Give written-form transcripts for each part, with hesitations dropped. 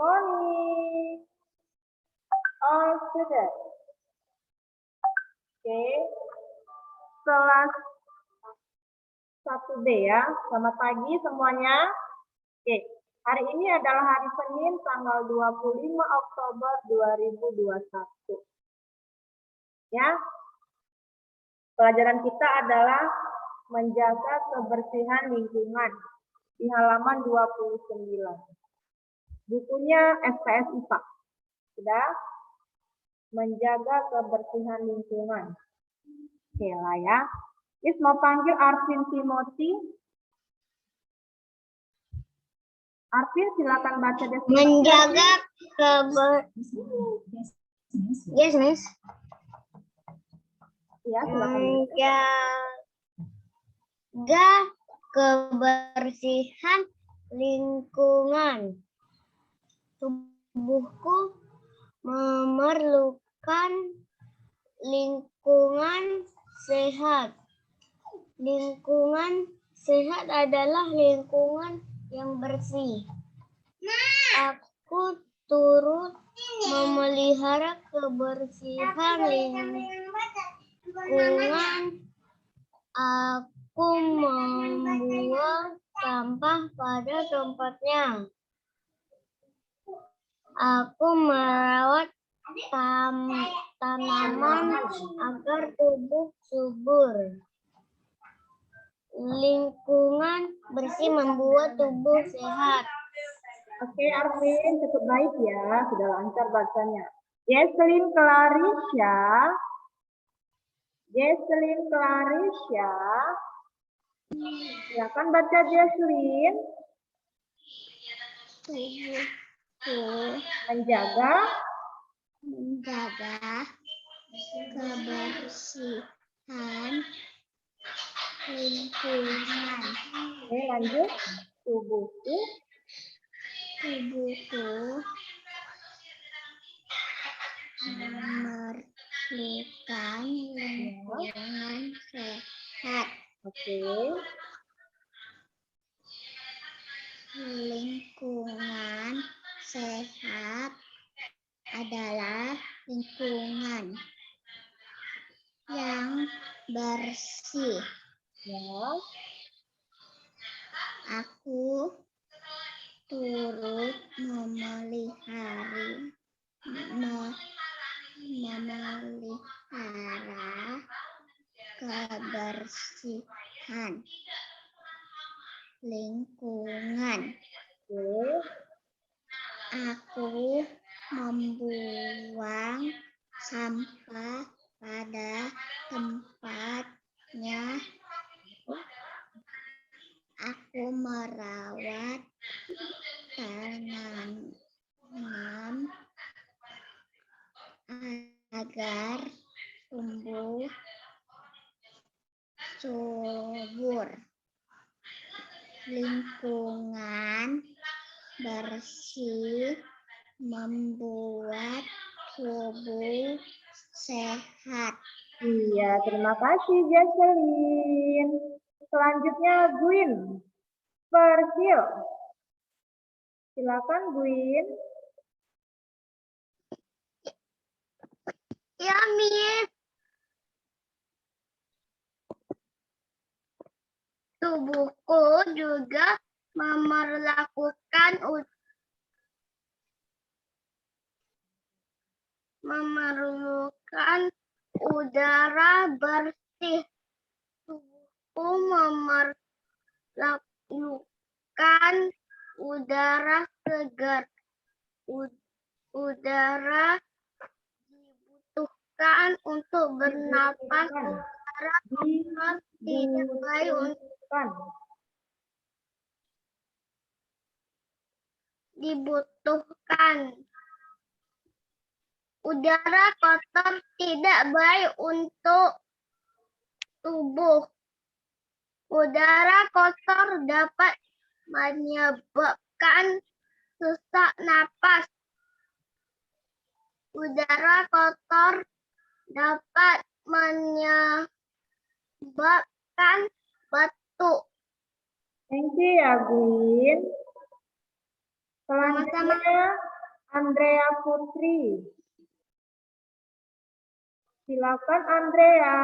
morning, all students. Oke, kelas 1B ya. Selamat pagi semuanya. Oke, hari ini adalah hari Senin tanggal 25 Oktober 2021. Ya, pelajaran kita adalah menjaga kebersihan lingkungan di halaman 29. Bukunya SKS IPA. Sudah? Menjaga kebersihan lingkungan. Oke lah ya. Is mau panggil Arvin Timothy. Arvin silakan baca deskripsi. Menjaga Yes, Miss. Ya, silakan. Menjaga kebersihan lingkungan. Tubuhku memerlukan lingkungan sehat. Lingkungan sehat adalah lingkungan yang bersih. Aku turut memelihara kebersihan lingkungan. Aku membuang sampah pada tempatnya. Aku merawat tanaman agar tumbuh subur. Lingkungan bersih membuat tubuh sehat. Oke, Arvin, cukup baik ya. Sudah lancar bacanya. Jesselyn Clarisha. Jesselyn Clarisha. Silakan baca Jesselyn. Menjaga kebersihan lingkungan. Oke, lanjut. Tubuhku memerlukan lingkungan sehat. Oke. Lingkungan sehat adalah lingkungan yang bersih. Ya. Aku turut memelihara kebersihan lingkungan. Oke. Aku membuang sampah pada tempatnya. Aku merawat tanaman agar tumbuh subur. Lingkungan bersih membuat tubuh sehat. Iya, terima kasih Jesselyn. Selanjutnya Gwyn Persil. Silakan Gwyn. Ya, Miss. Tubuhku juga memerlukan udara bersih. Tubuhku memerlukan udara segar. Udara dibutuhkan untuk bernapas. Udara kotor tidak baik untuk dibutuhkan. Udara kotor tidak baik untuk tubuh. Udara kotor dapat menyebabkan sesak napas. Udara kotor dapat menyebabkan batuk. Thank you ya Gwyn. Selanjutnya Andrea Putri. Silakan Andrea.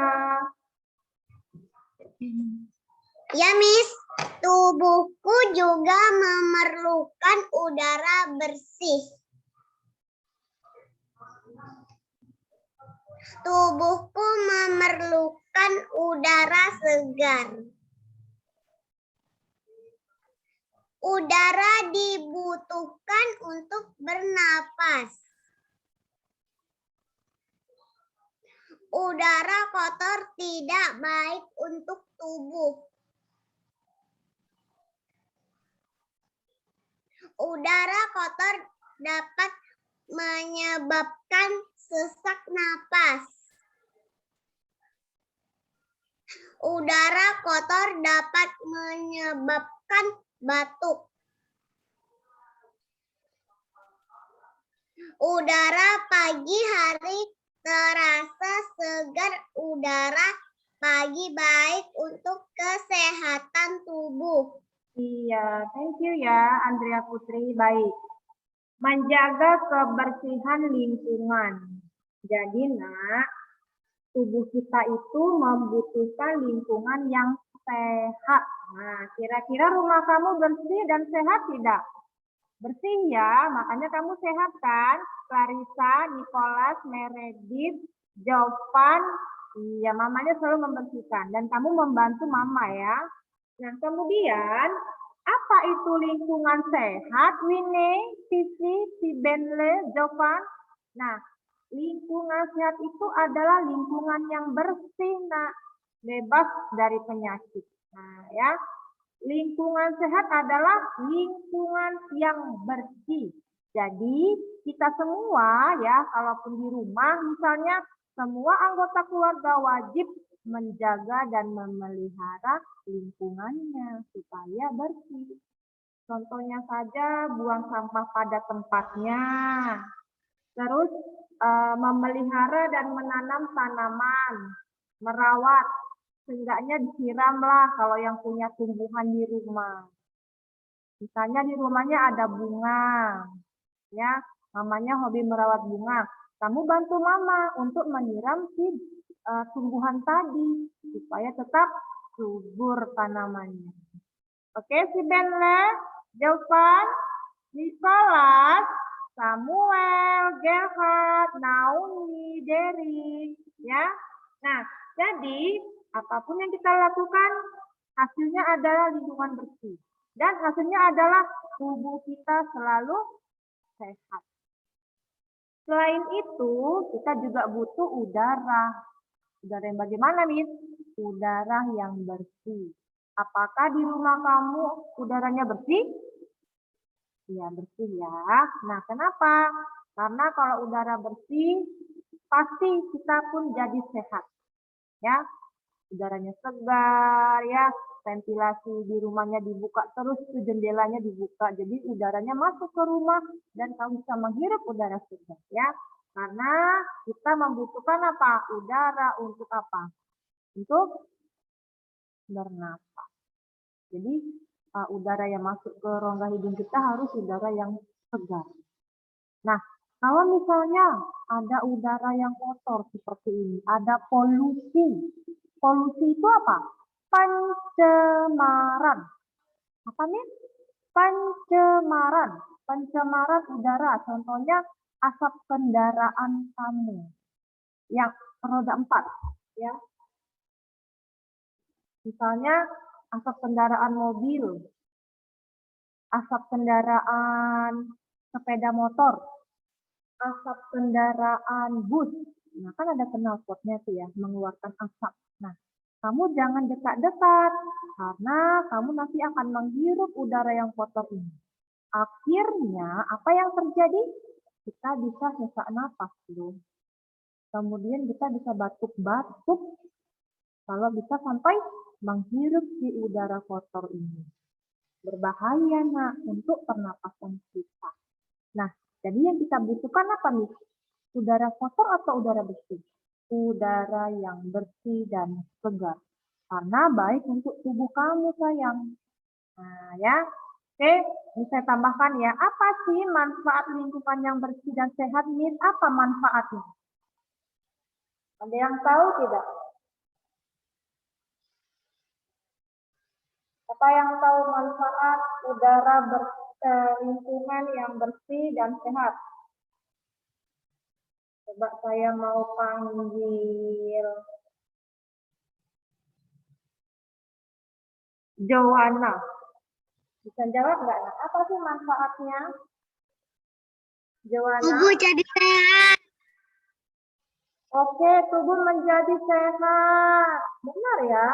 Ya, Miss. Tubuhku juga memerlukan udara bersih. Tubuhku memerlukan udara segar. Udara dibutuhkan untuk bernapas. Udara kotor tidak baik untuk tubuh. Udara kotor dapat menyebabkan sesak napas. Udara kotor dapat menyebabkan batuk. Udara pagi hari terasa segar. Udara pagi baik untuk kesehatan tubuh. Iya, thank you ya Andrea Putri. Baik. Menjaga kebersihan lingkungan. Jadi nak, tubuh kita itu membutuhkan lingkungan yang sehat. Nah, kira-kira rumah kamu bersih dan sehat tidak? Bersih ya, makanya kamu sehat kan? Clarissa, Nicholas, Meredith, Jovan, iya mamanya selalu membersihkan. Dan kamu membantu mama ya. Nah, kemudian apa itu lingkungan sehat, Winnie, Sisi, si Benle, Jovan? Nah, lingkungan sehat itu adalah lingkungan yang bersih, nak, bebas dari penyakit. Nah, ya, lingkungan sehat adalah lingkungan yang bersih. Jadi, kita semua ya, kalaupun di rumah misalnya, semua anggota keluarga wajib menjaga dan memelihara lingkungannya supaya bersih. Contohnya saja buang sampah pada tempatnya. Terus memelihara dan menanam tanaman, merawat, seenggaknya disiramlah kalau yang punya tumbuhan di rumah. Misalnya di rumahnya ada bunga, ya, mamanya hobi merawat bunga. Kamu bantu mama untuk menyiram si tumbuhan tadi supaya tetap subur tanamannya. Oke, si Benle, Jovan, Nicholas, Samuel, Gerhard, Naomi, Derry, ya. Nah, jadi apapun yang kita lakukan, hasilnya adalah lingkungan bersih. Dan hasilnya adalah tubuh kita selalu sehat. Selain itu, kita juga butuh udara. Udara yang bagaimana, Miss? Udara yang bersih. Apakah di rumah kamu udaranya bersih? Ya, bersih ya. Nah, kenapa? Karena kalau udara bersih, pasti kita pun jadi sehat. Ya, udaranya segar, ya, ventilasi di rumahnya dibuka terus, jendelanya dibuka. Jadi udaranya masuk ke rumah dan kamu bisa menghirup udara segar, ya. Karena kita membutuhkan apa? Udara untuk apa? Untuk bernapas. Jadi udara yang masuk ke rongga hidung kita harus udara yang segar. Nah, kalau misalnya ada udara yang kotor seperti ini, ada polusi. Polusi itu apa? Pencemaran. Apa nih? Pencemaran. Pencemaran udara. Contohnya asap kendaraan kamu yang roda 4. Ya. Misalnya asap kendaraan mobil, asap kendaraan sepeda motor, asap kendaraan bus. Nah, kan ada knalpotnya tuh ya, mengeluarkan asap. Nah, kamu jangan dekat-dekat, karena kamu nanti akan menghirup udara yang kotor ini. Akhirnya, apa yang terjadi? Kita bisa sesak napas loh. Kemudian kita bisa batuk-batuk, kalau bisa sampai menghirup si udara kotor ini. Berbahaya, nak, untuk pernapasan kita. Nah, jadi yang kita butuhkan apa nih? Udara kotor atau udara bersih? Udara yang bersih dan segar. Karena baik untuk tubuh kamu, sayang. Nah, ya. Oke, bisa tambahkan ya. Apa sih manfaat lingkungan yang bersih dan sehat, Miss? Apa manfaatnya? Ada yang tahu tidak? Apa yang tahu manfaat udara lingkungan yang bersih dan sehat? Coba saya mau panggil Joanna. Bisa jawab nggak? Nak? Apa sih manfaatnya? Joanna? Tubuh jadi sehat. Oke, tubuh menjadi sehat. Benar ya?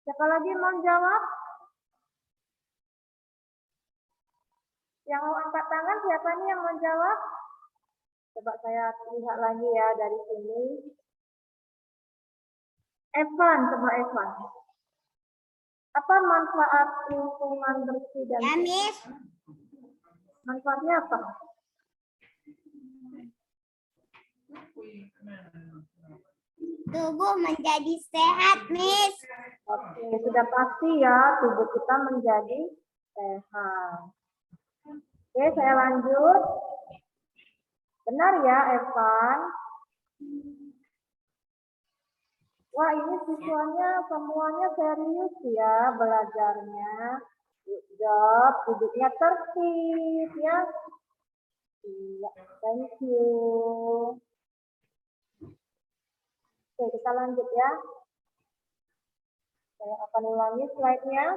Siapa lagi mau jawab? Yang mau angkat tangan, siapa nih yang mau jawab? Coba saya lihat lagi ya dari sini. Evan, coba Evan. Apa manfaat lingkungan bersih dan Ya, sehat? Miss. Manfaatnya apa? Tubuh menjadi sehat, Miss. Oke, sudah pasti ya tubuh kita menjadi sehat. Oke, saya lanjut. Benar ya, Evan? Wah, ini siswanya semuanya serius ya belajarnya. Good job, duduknya tertib ya. Iya, thank you. Oke, kita lanjut ya. Saya akan ulangi slide-nya.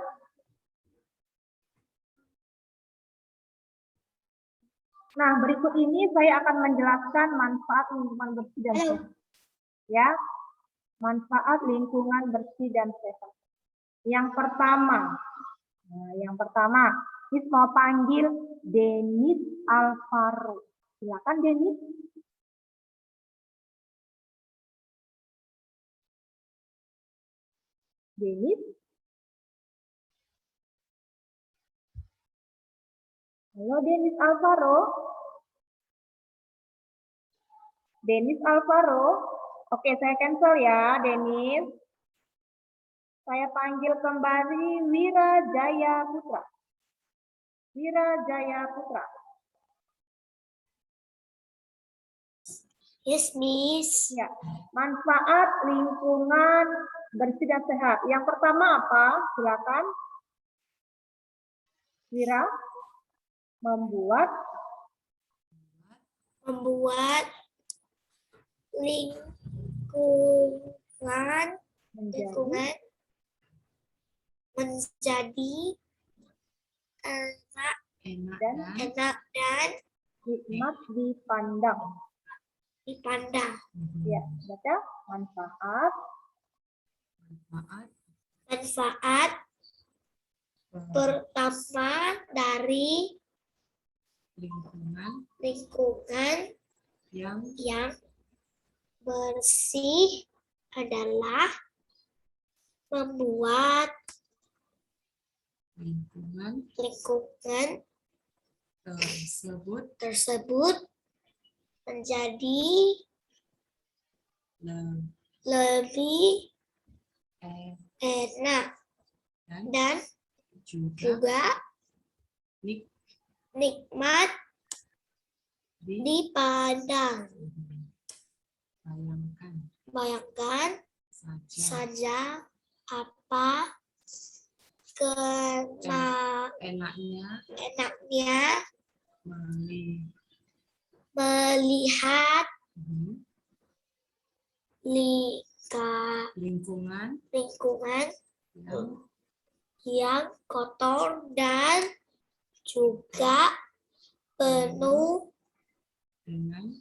Nah, berikut ini saya akan menjelaskan manfaat lingkungan bersih dan sehat. Ya, manfaat lingkungan bersih dan sehat. Yang pertama, Miss mau panggil Denis Alvaro. Silakan Denis. Denis. Halo Denis Alvaro. Denis Alvaro. Oke, saya cancel ya, Denis. Saya panggil kembali Wira Jaya Putra. Wira Jaya Putra. Yes, Miss. Ya, manfaat lingkungan bersih dan sehat. Yang pertama apa? Silakan. Wira. Membuat lingkungan menjadi enak dan nikmat dipandang. Ya, baca manfaat pertama dari lingkungan yang bersih adalah membuat lingkungan tersebut menjadi lebih enak dan juga nikmat dipandang. Bayangkan saja apa enaknya melihat lingkungan yang kotor dan juga penuh dengan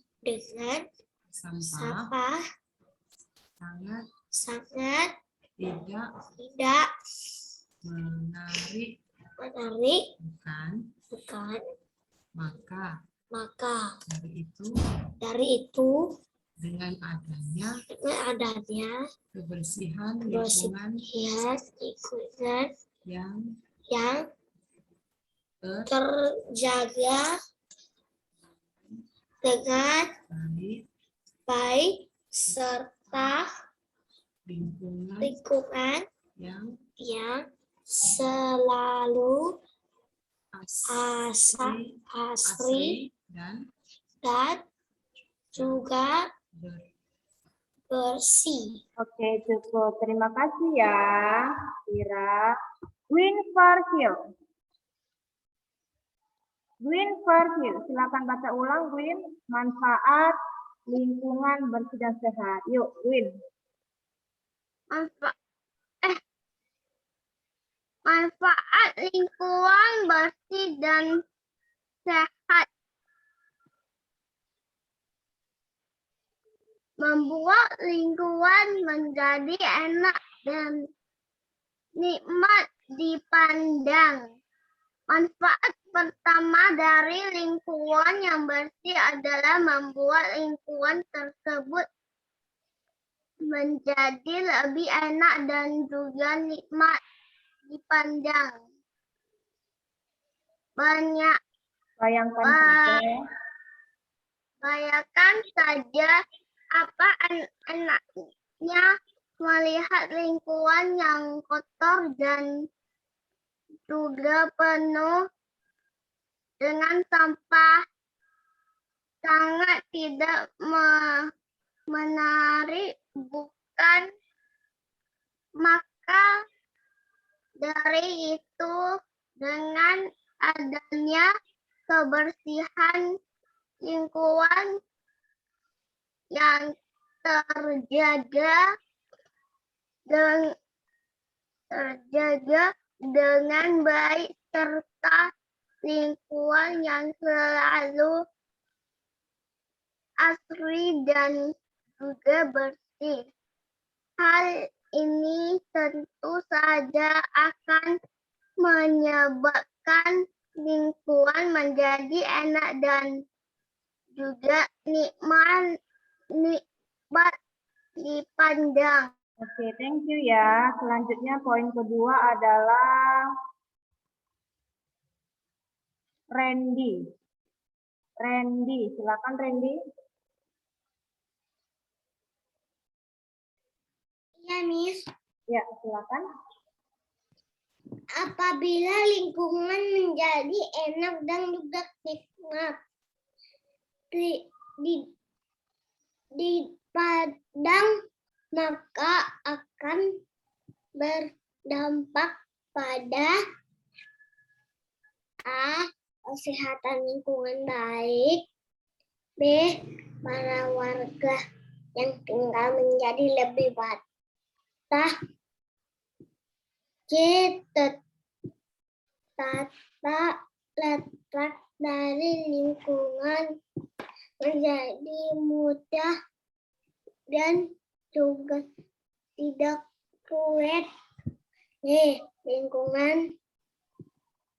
sampah sangat tidak menarik, bukan? Maka dari itu dengan adanya kebersihan lingkungan yang terjaga dengan baik serta lingkungan yang selalu asri dan juga bersih. Oke, cukup. Terima kasih ya, Ira. Winverville. Winverville. Silakan baca ulang, Win. Manfaat lingkungan bersih dan sehat. Yuk, Win. Manfaat lingkungan bersih dan sehat. Membuat lingkungan menjadi enak dan nikmat dipandang. Manfaat pertama dari lingkungan yang bersih adalah membuat lingkungan tersebut menjadi lebih enak dan juga nikmat dipandang. Bayangkan saja apa enaknya melihat lingkungan yang kotor dan juga penuh dengan sampah. Sangat tidak menarik, bukan? Maka dari itu, dengan adanya kebersihan lingkungan yang terjaga dengan baik serta lingkungan yang selalu asri dan juga bersih. Hal ini tentu saja akan menyebabkan lingkungan menjadi enak dan juga nikmat dipandang. Oke, thank you ya. Selanjutnya poin kedua adalah Randy. Randy, silakan Randy. Ya, Miss. Ya, silakan. Apabila lingkungan menjadi enak dan juga nikmat dipandang, maka akan berdampak pada A. Kesehatan lingkungan baik, B. Para warga yang tinggal menjadi lebih betah, C. Tata letak dari lingkungan menjadi mudah dan juga tidak ruwet. Lingkungan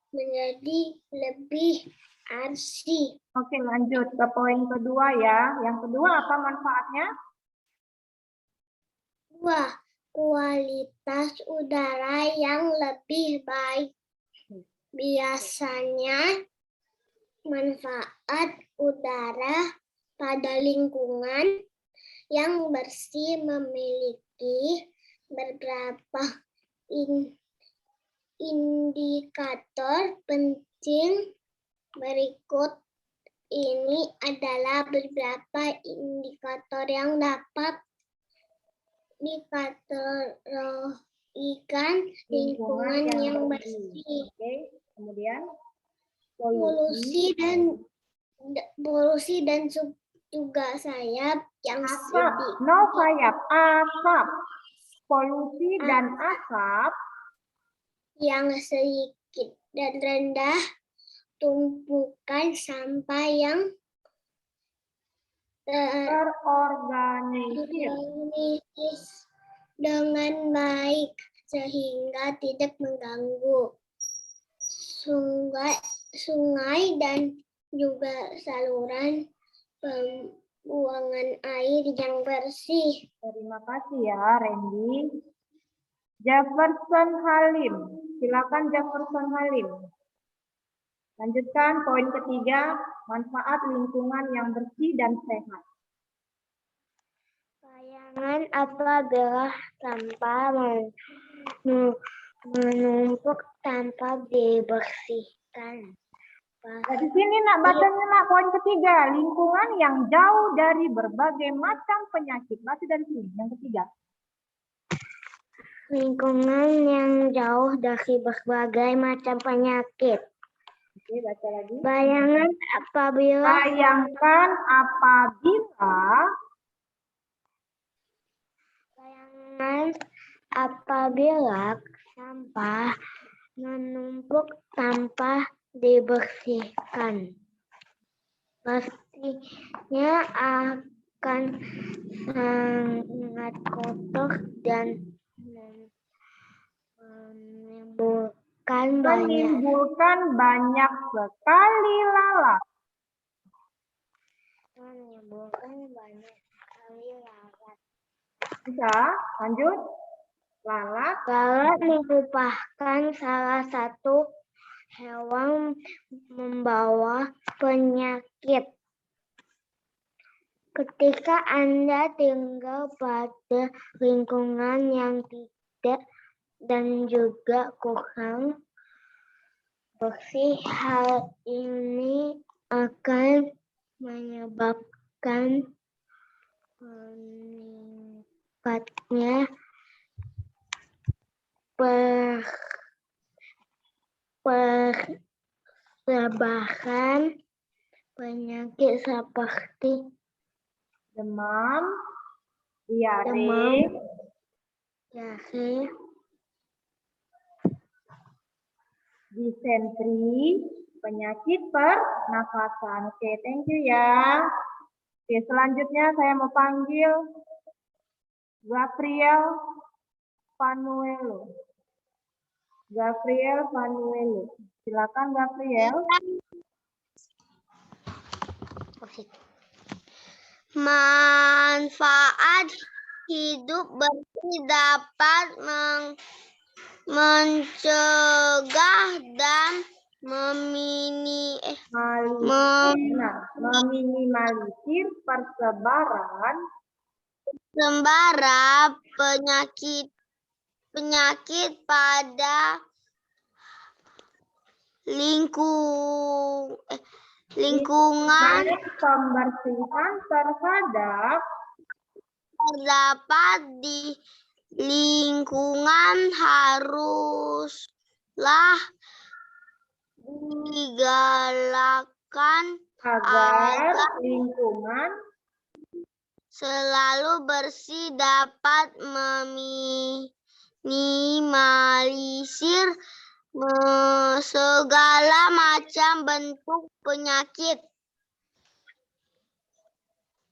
menjadi lebih asri. Oke, lanjut ke poin kedua ya. Yang kedua apa manfaatnya? Kualitas udara yang lebih baik. Biasanya manfaat udara pada lingkungan yang bersih memiliki beberapa indikator penting. Berikut ini adalah beberapa indikator yang dapat dikategorikan lingkungan yang bersih. Oke, kemudian polusi dan juga sayap yang asap. No sayap, asap. Polusi dan asap yang sedikit dan rendah, tumpukan sampah yang terorganisir dengan baik sehingga tidak mengganggu sungai dan juga saluran pembuangan air yang bersih. Terima kasih ya, Randy. Jefferson Halim. Silakan Jefferson Halim. Lanjutkan poin ketiga, manfaat lingkungan yang bersih dan sehat. Bayangan apabila sampah menumpuk tanpa dibersihkan. Nah, di sini nak bacanya nak poin ketiga, lingkungan yang jauh dari berbagai macam penyakit. Masih dari sini, yang ketiga. Lingkungan yang jauh dari berbagai macam penyakit. Oke, baca lagi. Bayangkan apabila sampah menumpuk tanpa dibersihkan. Pastinya akan sangat kotor dan menimbulkan banyak sekali lalat. Bisa, lanjut. Lalat. Lalat merupakan salah satu hewan membawa penyakit. Ketika Anda tinggal pada lingkungan yang tidak dan juga kurang bersih, hal ini akan menyebabkan meningkatnya persebaran penyakit seperti Demam, diare, disentri, penyakit pernafasan. Oke, thank you ya. Oke, selanjutnya saya mau panggil Gabriel Vanuelo. Silakan Gabriel. Manfaat hidup bersih dapat mencegah dan meminimalisir persebaran penyakit pada lingkungan pembersihan terdapat di lingkungan haruslah digalakkan agar lingkungan selalu bersih dapat meminimalisir segala macam bentuk penyakit.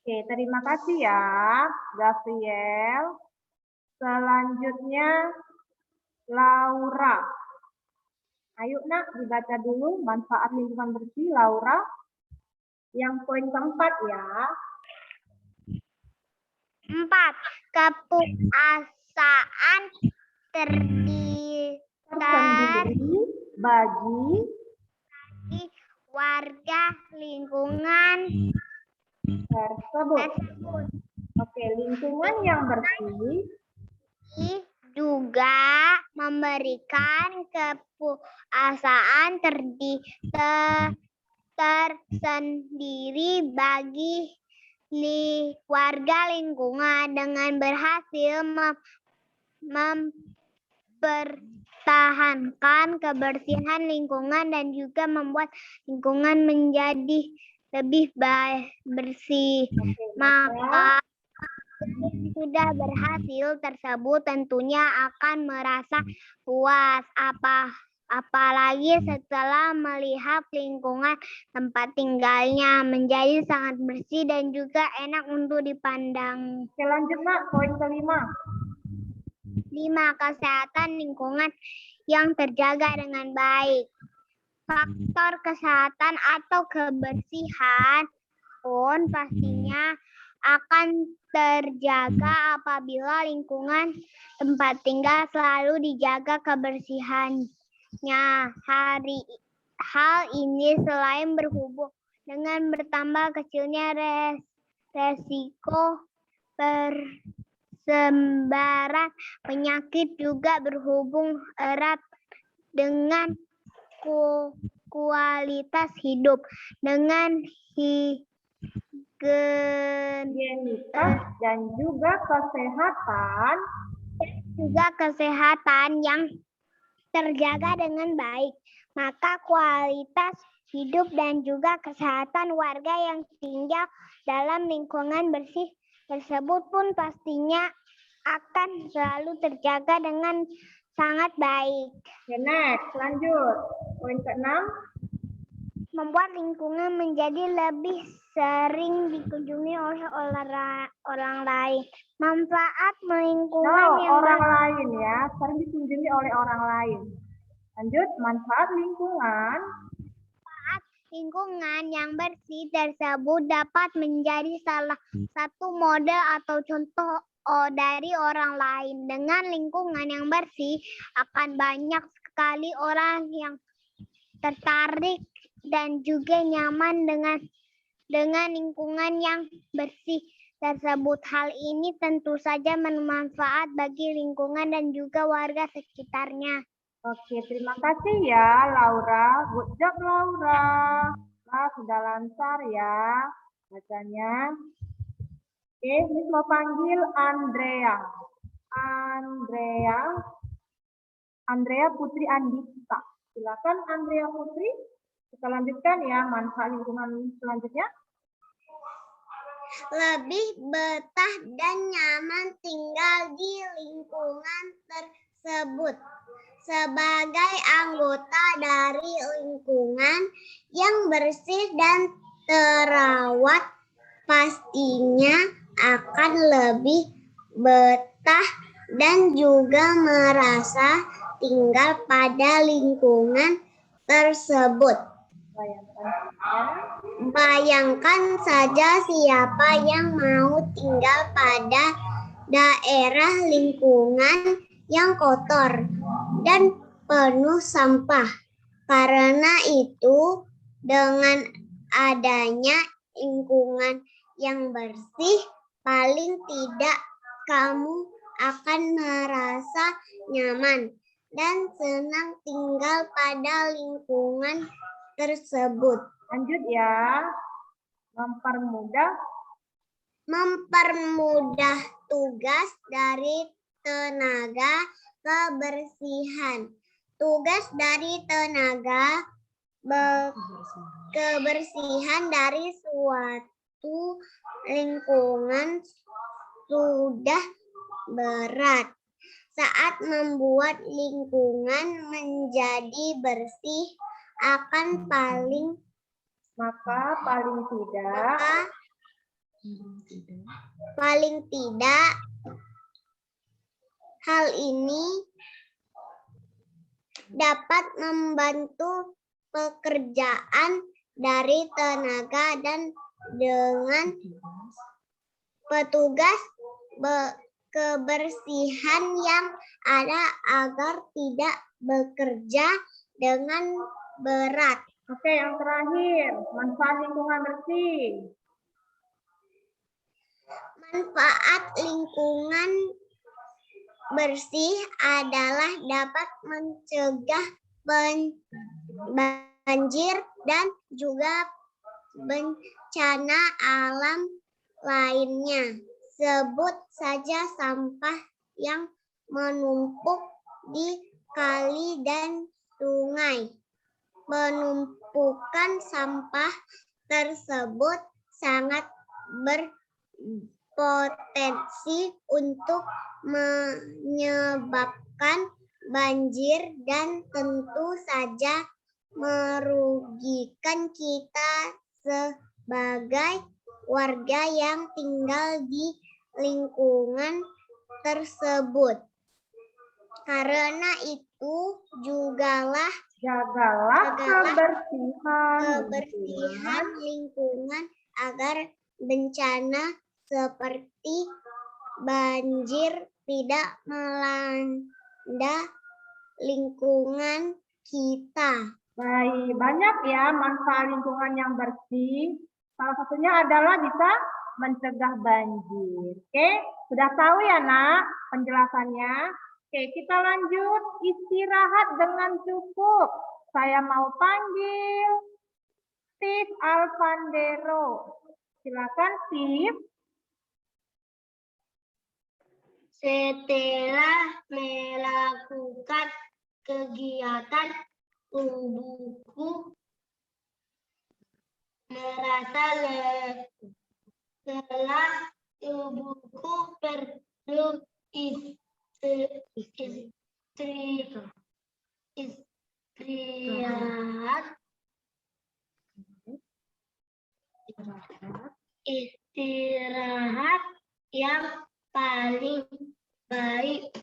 Oke, terima kasih ya, Gabriel. Selanjutnya, Laura. Ayo nak, dibaca dulu manfaat lingkungan bersih, Laura. Yang poin keempat ya. 4. Kepuasaan tersendiri bagi warga lingkungan tersebut. Oke, lingkungan yang bersih juga memberikan kepuasaan tersendiri bagi warga lingkungan dengan berhasil mempertahankan kebersihan lingkungan dan juga membuat lingkungan menjadi lebih bersih. Maka sudah berhasil tersebut tentunya akan merasa puas, apalagi setelah melihat lingkungan tempat tinggalnya menjadi sangat bersih dan juga enak untuk dipandang. Oke, lanjut nak, poin kelima. 5. Kesehatan lingkungan yang terjaga dengan baik. Faktor kesehatan atau kebersihan pun pastinya akan terjaga apabila lingkungan tempat tinggal selalu dijaga kebersihannya. Hal ini selain berhubung dengan bertambah kecilnya resiko persebaran penyakit juga berhubung erat dengan kualitas hidup dengan higienitas dan juga kesehatan yang terjaga dengan baik. Maka kualitas hidup dan juga kesehatan warga yang tinggal dalam lingkungan bersih tersebut pun pastinya akan selalu terjaga dengan sangat baik. Oke, next, lanjut. Poin ke-6. Membuat lingkungan menjadi lebih sering dikunjungi oleh orang lain. Manfaat lingkungan orang lain ya, sering dikunjungi oleh orang lain. Lanjut, manfaat lingkungan. Lingkungan yang bersih tersebut dapat menjadi salah satu model atau contoh dari orang lain. Dengan lingkungan yang bersih, akan banyak sekali orang yang tertarik dan juga nyaman dengan lingkungan yang bersih tersebut. Hal ini tentu saja bermanfaat bagi lingkungan dan juga warga sekitarnya. Oke, terima kasih ya Laura. Good job Laura. Nah, sudah lancar ya bacanya. Oke, Miss mau panggil Andrea. Andrea Putri Andika. Silakan Andrea Putri. Kita lanjutkan ya manfaat lingkungan selanjutnya. Lebih betah dan nyaman tinggal di lingkungan tersebut. Sebagai anggota dari lingkungan yang bersih dan terawat, pastinya akan lebih betah dan juga merasa tinggal pada lingkungan tersebut. Bayangkan saja siapa yang mau tinggal pada daerah lingkungan yang kotor dan penuh sampah. Karena itu, dengan adanya lingkungan yang bersih, paling tidak kamu akan merasa nyaman dan senang tinggal pada lingkungan tersebut. Lanjut ya. Mempermudah tugas dari tenaga kebersihan. Tugas dari tenaga kebersihan dari suatu lingkungan sudah berat. Saat membuat lingkungan menjadi bersih, akan paling tidak hal ini dapat membantu pekerjaan dari tenaga dan dengan petugas kebersihan yang ada agar tidak bekerja dengan berat. Oke, yang terakhir, manfaat lingkungan bersih. Manfaat lingkungan bersih adalah dapat mencegah banjir dan juga bencana alam lainnya. Sebut saja sampah yang menumpuk di kali dan sungai. Penumpukan sampah tersebut sangat berpotensi untuk menyebabkan banjir dan tentu saja merugikan kita sebagai warga yang tinggal di lingkungan tersebut. Karena itu jagalah kebersihan lingkungan agar bencana seperti banjir tidak melanda lingkungan kita. Baik, banyak ya manfaat lingkungan yang bersih. Salah satunya adalah bisa mencegah banjir. Oke, sudah tahu ya nak penjelasannya? Oke, kita lanjut istirahat dengan cukup. Saya mau panggil Steve Alvandero. Silakan Steve. Setelah melakukan kegiatan, tubuhku merasa lelah. Tubuhku perlu istirahat yang paling baik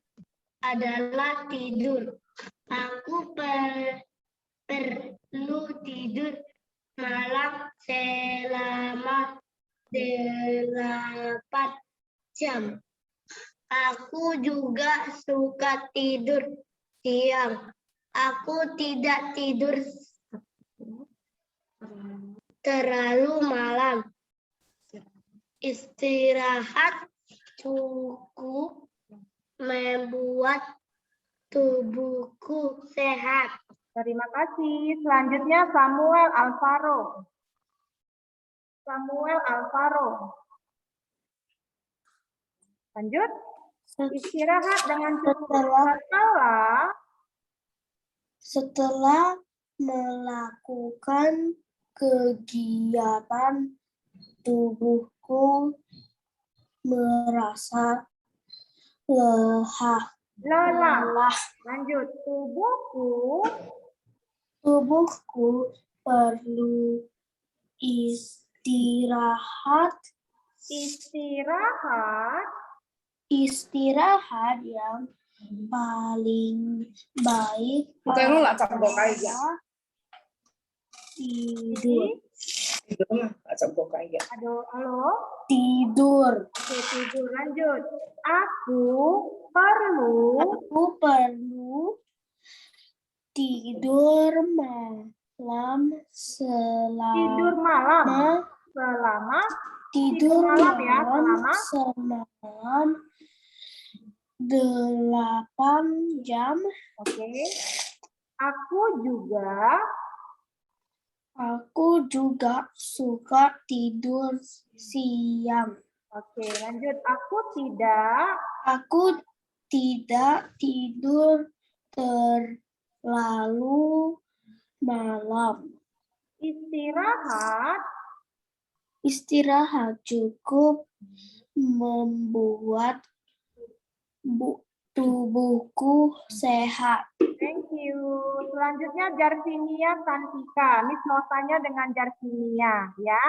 adalah tidur. Aku perlu tidur malam selama 8 jam. Aku juga suka tidur siang. Aku tidak tidur terlalu malam. Istirahat cukup membuat tubuhku sehat. Terima kasih. Selanjutnya Samuel Alvaro. Samuel Alvaro. Lanjut. Istirahat dengan cukup. Setelah melakukan kegiatan, tubuhku merasa Lelah. Lanjut. Tubuhku perlu istirahat yang paling baik adalah tidur. Oke, tidur. Lanjut. Aku perlu Tidur malam semalam semalam 8 jam. Oke. Aku juga suka tidur siang. Oke, lanjut. Aku tidak tidur terlalu malam. Istirahat cukup membuat tubuhku sehat. Thank you. Selanjutnya Jarvinia Santika. Miss mau tanya dengan Jarvinia, ya.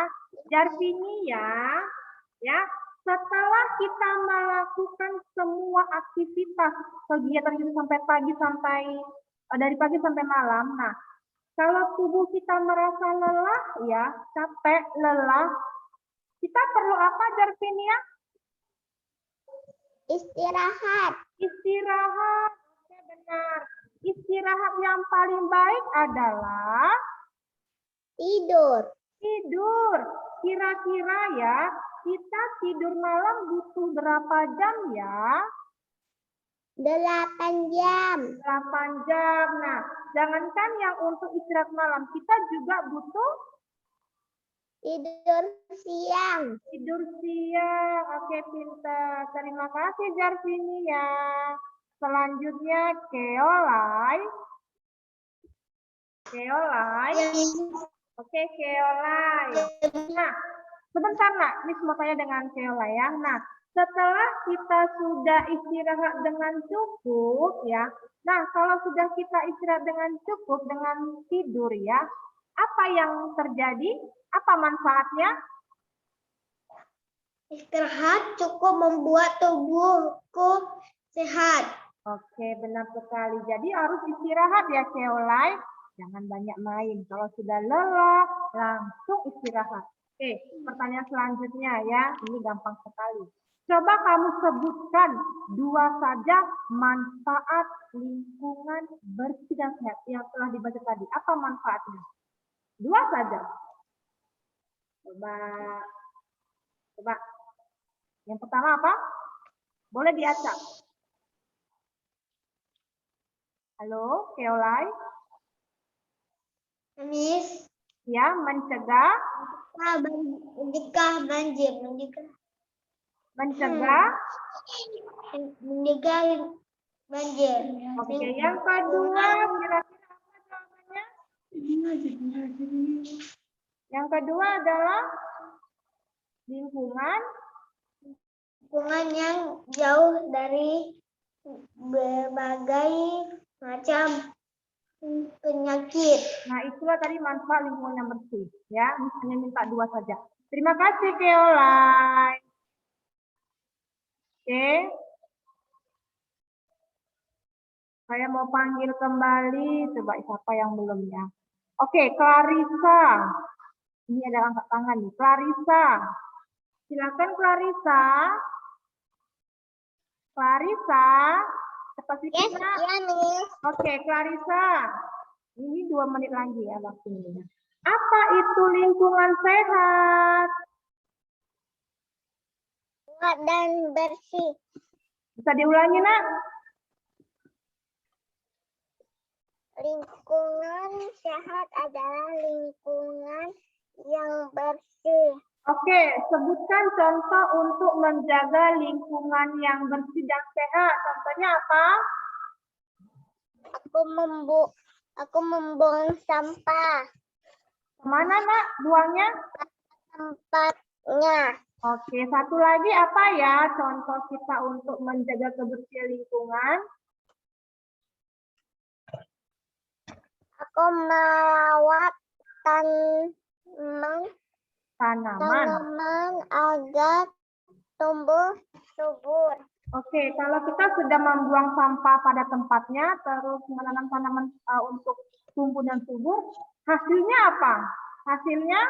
Jarvinia, ya. Setelah kita melakukan semua aktivitas kegiatan itu dari pagi sampai malam, nah, kalau tubuh kita merasa lelah, ya, capek, lelah, kita perlu apa, Jarvinia? Istirahat. Oke, benar. Istirahat yang paling baik adalah Tidur. Kira-kira ya, kita tidur malam butuh berapa jam ya? 8 jam. 8 jam. Nah, jangankan yang untuk istirahat malam, kita juga butuh tidur siang. Oke, pintar. Terima kasih Jarvinia. Selanjutnya Keolai. Oke, Keolai. Nah, sebentar nak, Miss mau tanya dengan Keolai ya. Nah, setelah kita sudah istirahat dengan cukup ya. Nah, kalau sudah kita istirahat dengan cukup dengan tidur ya, apa yang terjadi? Apa manfaatnya? Istirahat cukup membuat tubuhku sehat. Oke, benar sekali. Jadi harus istirahat ya, Keolai. Jangan banyak main. Kalau sudah lelah, langsung istirahat. Oke, pertanyaan selanjutnya ya. Ini gampang sekali. Coba kamu sebutkan 2 saja manfaat lingkungan bersih dan sehat yang telah dibaca tadi. Apa manfaatnya? 2 saja. Coba. Yang pertama apa? Boleh diacak. Halo, Keolai? Miss, Ya, mencegah mencegah banjir, mencegah. mencegah banjir. Oke, yang kedua kira-kira apa jawabannya? Yang kedua adalah lingkungan Lingkungan yang jauh dari berbagai macam penyakit. Nah, itulah tadi manfaat lingkungan yang bersih. Ya, misalnya minta 2 saja. Terima kasih, Keolai. Oke. Saya mau panggil kembali. Coba siapa yang belum ya. Oke, Clarissa. Ini ada angkat tangan nih. Clarissa. Silakan, Clarissa. Clarissa. Cepat sedikit, Nak. Ya, Miss. Oke, Clarissa. Ini 2 menit lagi ya waktunya. Apa itu lingkungan sehat? Sehat dan bersih. Bisa diulangi, Nak? Lingkungan sehat adalah lingkungan yang bersih. Oke, sebutkan contoh untuk menjaga lingkungan yang bersih dan sehat. Contohnya apa? Aku membuang sampah Kemana, Nak, buangnya? tempatnya. Oke, satu lagi apa ya contoh kita untuk menjaga kebersihan lingkungan? Aku merawat tanaman Tanaman. agar tumbuh subur. Oke, kalau kita sudah membuang sampah pada tempatnya, terus menanam tanaman untuk tumbuh dan subur, hasilnya apa? Hasilnya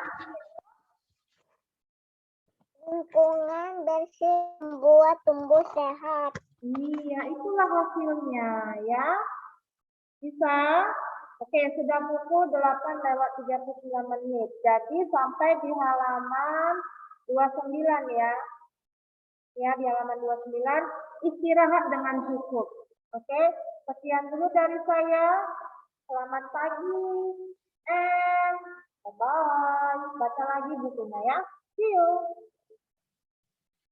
Lingkungan bersih membuat tumbuh sehat. iya, itulah hasilnya ya. Bisa? Oke, sudah pukul 8:39 menit. Jadi sampai di halaman 29 ya. Ya, di halaman 29 istirahat dengan cukup. Oke, sekian dulu dari saya. Selamat pagi. And bye-bye. Baca lagi bukunya ya. See you.